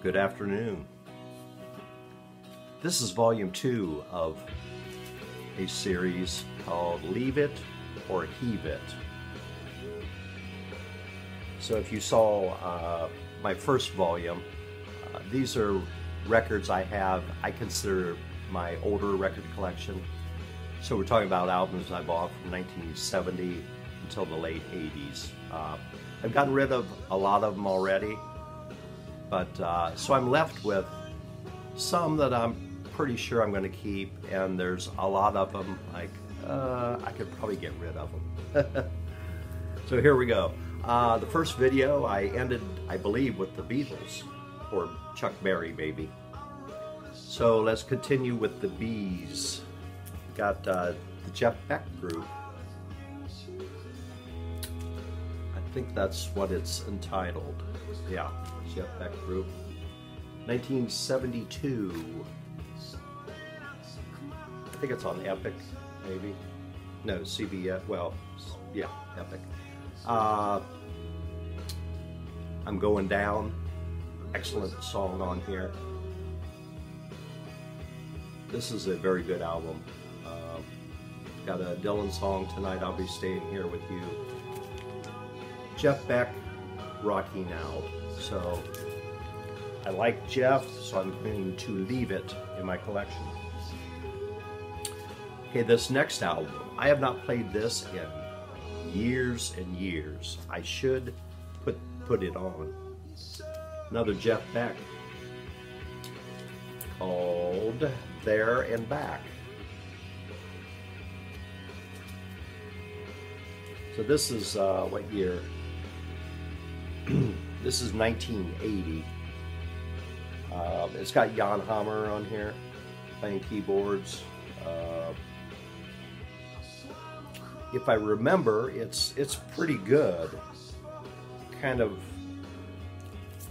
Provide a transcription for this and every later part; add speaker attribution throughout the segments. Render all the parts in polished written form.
Speaker 1: Good afternoon. This is volume 2 of a series called Leave It or Heave It. So if you saw my first volume, these are records I consider my older record collection. So we're talking about albums I bought from 1970 until the late 80s. I've gotten rid of a lot of them already, but so I'm left with some that I'm pretty sure I'm going to keep, and there's a lot of them like I could probably get rid of them. So here we go. The first video I ended, I believe, with the Beatles, or Chuck Berry maybe. So let's continue with the Bees. Got the Jeff Beck group. I think that's what it's entitled. Yeah, Jeff Beck group. 1972. I think it's on Epic, maybe. No, CBS. Well, yeah, Epic. I'm Going Down. Excellent song on here. This is a very good album. Got a Dylan song, Tonight I'll Be Staying Here With You. Jeff Beck, Rocking Out. So I like Jeff, so I'm going to leave it in my collection. Okay, this next album, I have not played this in years and years. I should put it on. Another Jeff Beck called There and Back. So this is what year? This is 1980. It's got Jan Hammer on here playing keyboards. If I remember, it's pretty good. Kind of,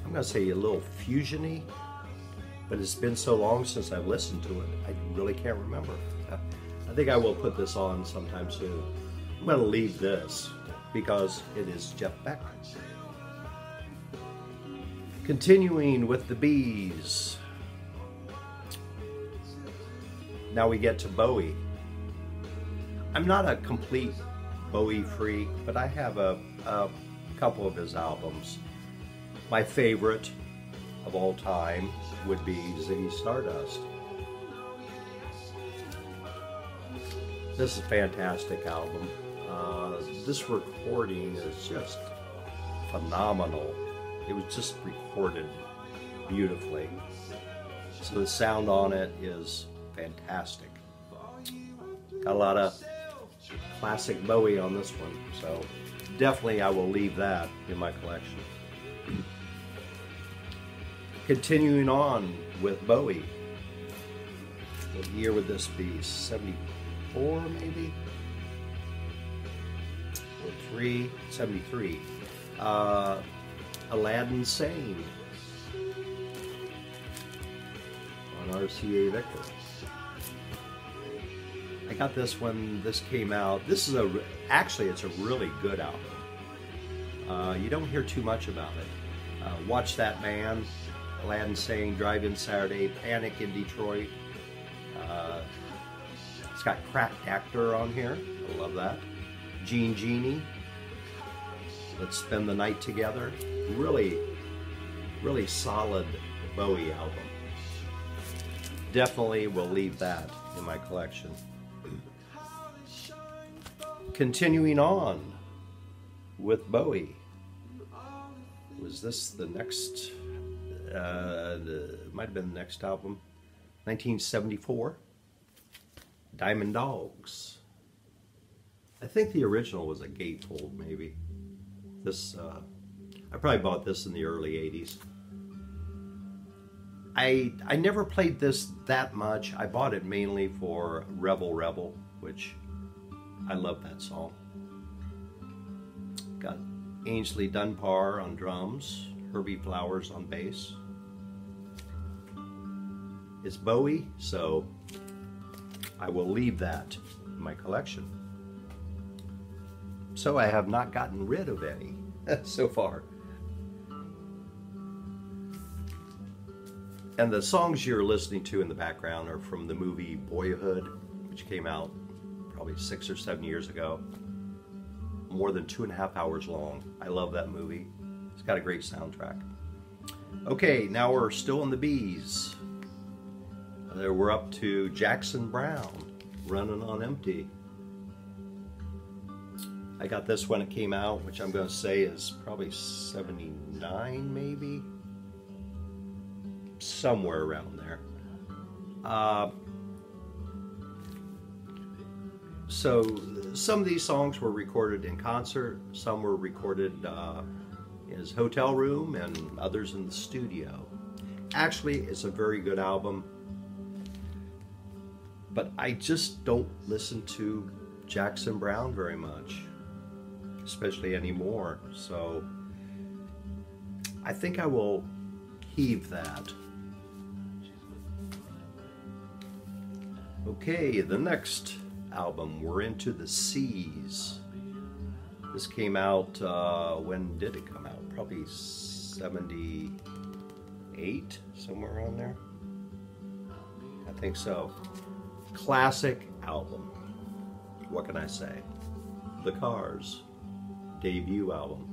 Speaker 1: I'm gonna say a little fusiony, but it's been so long since I've listened to it, I really can't remember. I think I will put this on sometime soon. I'm gonna leave this because it is Jeff Beck. Continuing with the Bees. Now we get to Bowie. I'm not a complete Bowie freak, but I have a couple of his albums. My favorite of all time would be Ziggy Stardust. This is a fantastic album. This recording is just phenomenal. It was just recorded beautifully. So the sound on it is fantastic. Got a lot of classic Bowie on this one, so definitely I will leave that in my collection. Continuing on with Bowie. What year would this be? 74 maybe? Or 73. Aladdin Sane on RCA Victor. I got this when this came out. This is actually it's a really good album. You don't hear too much about it. Watch That Man, Aladdin Sane, Drive-In Saturday, Panic in Detroit. It's got Cracked Actor on here. I love that. Genie. Let's Spend the Night Together. Really, really solid Bowie album. Definitely will leave that in my collection. Continuing on with Bowie. Was this the next? Might have been the next album. 1974. Diamond Dogs. I think the original was a gatefold, maybe. This, I probably bought this in the early 80s. I never played this that much. I bought it mainly for Rebel Rebel, which I love that song. Got Ainsley Dunbar on drums, Herbie Flowers on bass. It's Bowie, so I will leave that in my collection. So I have not gotten rid of any so far. And the songs you're listening to in the background are from the movie Boyhood, which came out probably 6 or 7 years ago. More than 2.5 hours long. I love that movie. It's got a great soundtrack. Okay, now we're still in the B's. We're up to Jackson Browne, Running on Empty. I got this when it came out, which I'm going to say is probably 79 maybe. Somewhere around there. So some of these songs were recorded in concert, some were recorded in his hotel room, and others in the studio. Actually, it's a very good album, but I just don't listen to Jackson Browne very much, especially anymore. So I think I will heave that. Okay, the next album, we're into the Seas. This came out, when did it come out? Probably 78, somewhere around there. I think so. Classic album. What can I say? The Cars debut album.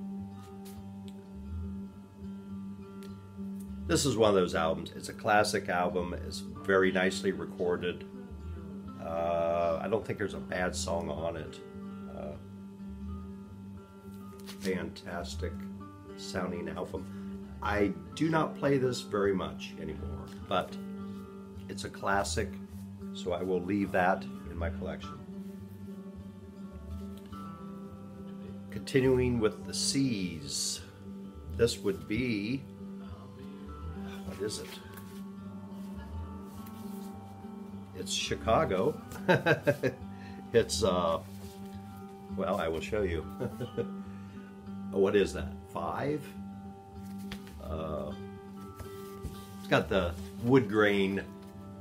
Speaker 1: This is one of those albums. It's a classic album. It's very nicely recorded. I don't think there's a bad song on it. Fantastic sounding album. I do not play this very much anymore, but it's a classic, so I will leave that in my collection. Continuing with the Seas, this would be, what is it? It's Chicago. It's, well, I will show you. What is that? 5? It's got the wood grain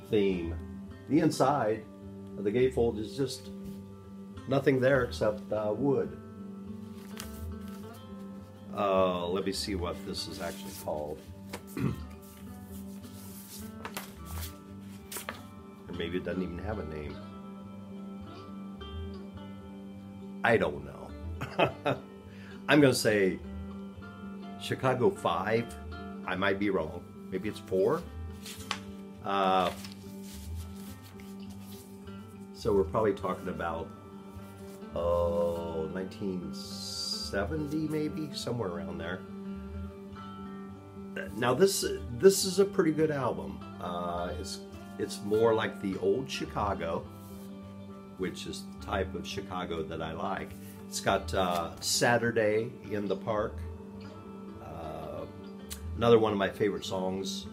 Speaker 1: theme. The inside of the gatefold is just nothing there except wood. Let me see what this is actually called. Or maybe it doesn't even have a name. I don't know. I'm going to say Chicago 5. I might be wrong. Maybe it's 4. So we're probably talking about 1970 maybe, somewhere around there. Now this is a pretty good album. It's more like the old Chicago, which is the type of Chicago that I like. It's got Saturday in the Park. Another one of my favorite songs,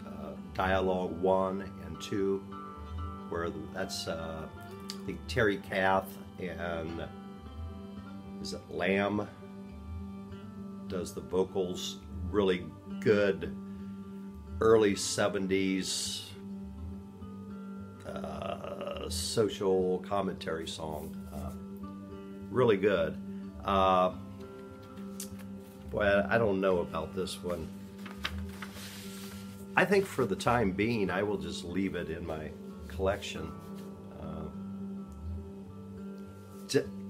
Speaker 1: Dialogue 1 and 2, where that's I think Terry Kath and is it Lamb does the vocals. Really good early 70s social commentary song. Really good. Boy, I don't know about this one. I think for the time being, I will just leave it in my collection.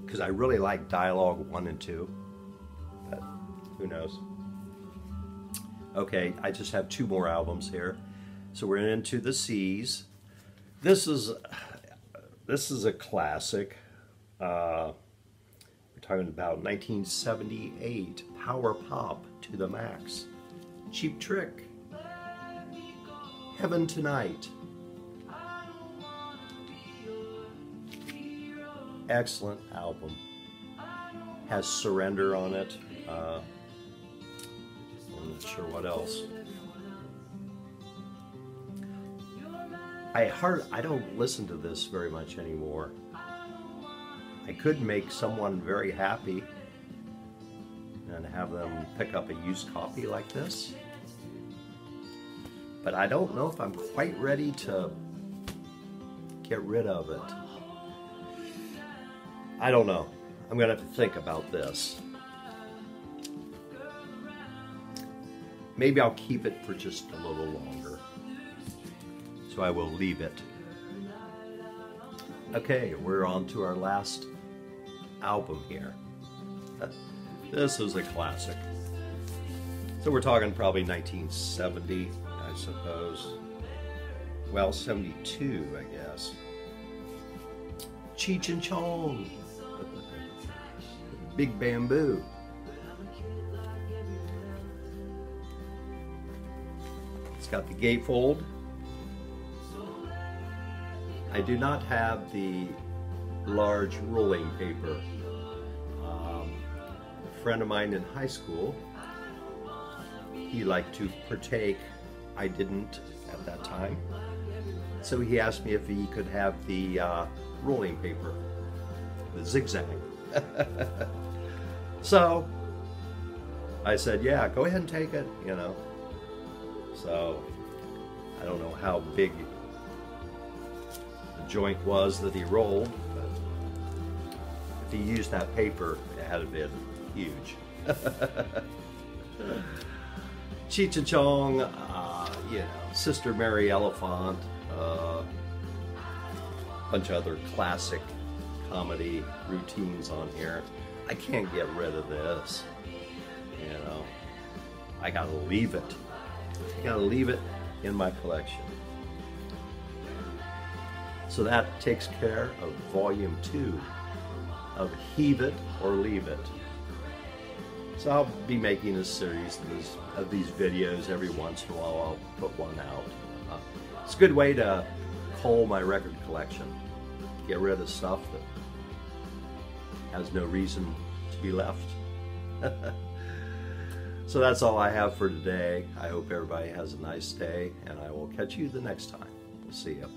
Speaker 1: Because I really like Dialogue 1 and 2. But who knows? Okay, I just have 2 more albums here. So we're into the Seas. This is a classic. We're talking about 1978 power pop to the max. Cheap Trick. Heaven Tonight. Excellent album. Has Surrender on it. I'm not sure what else. I don't listen to this very much anymore. I could make someone very happy and have them pick up a used copy like this. But I don't know if I'm quite ready to get rid of it. I don't know. I'm gonna have to think about this. Maybe I'll keep it for just a little longer. so I will leave it. Okay, we're on to our last album here. This is a classic. So we're talking probably 1970, I suppose. Well, 72, I guess. Cheech and Chong. Big Bamboo. It's got the gatefold. I do not have the large rolling paper. A friend of mine in high school, he liked to partake. I didn't at that time. So he asked me if he could have the rolling paper, the zigzag. So I said, yeah, go ahead and take it, you know. So I don't know how big the joint was that he rolled, but if he used that paper, it had been huge. Cheech and Chong, you know, Sister Mary Elephant, a bunch of other classic comedy routines on here. I can't get rid of this, you know. I gotta leave it. I gotta leave it in my collection. So that takes care of volume 2 of Heave It or Leave It. So I'll be making a series of these videos every once in a while. I'll put one out. It's a good way to cull my record collection. Get rid of stuff that has no reason to be left. So that's all I have for today. I hope everybody has a nice day, and I will catch you the next time. We'll see you.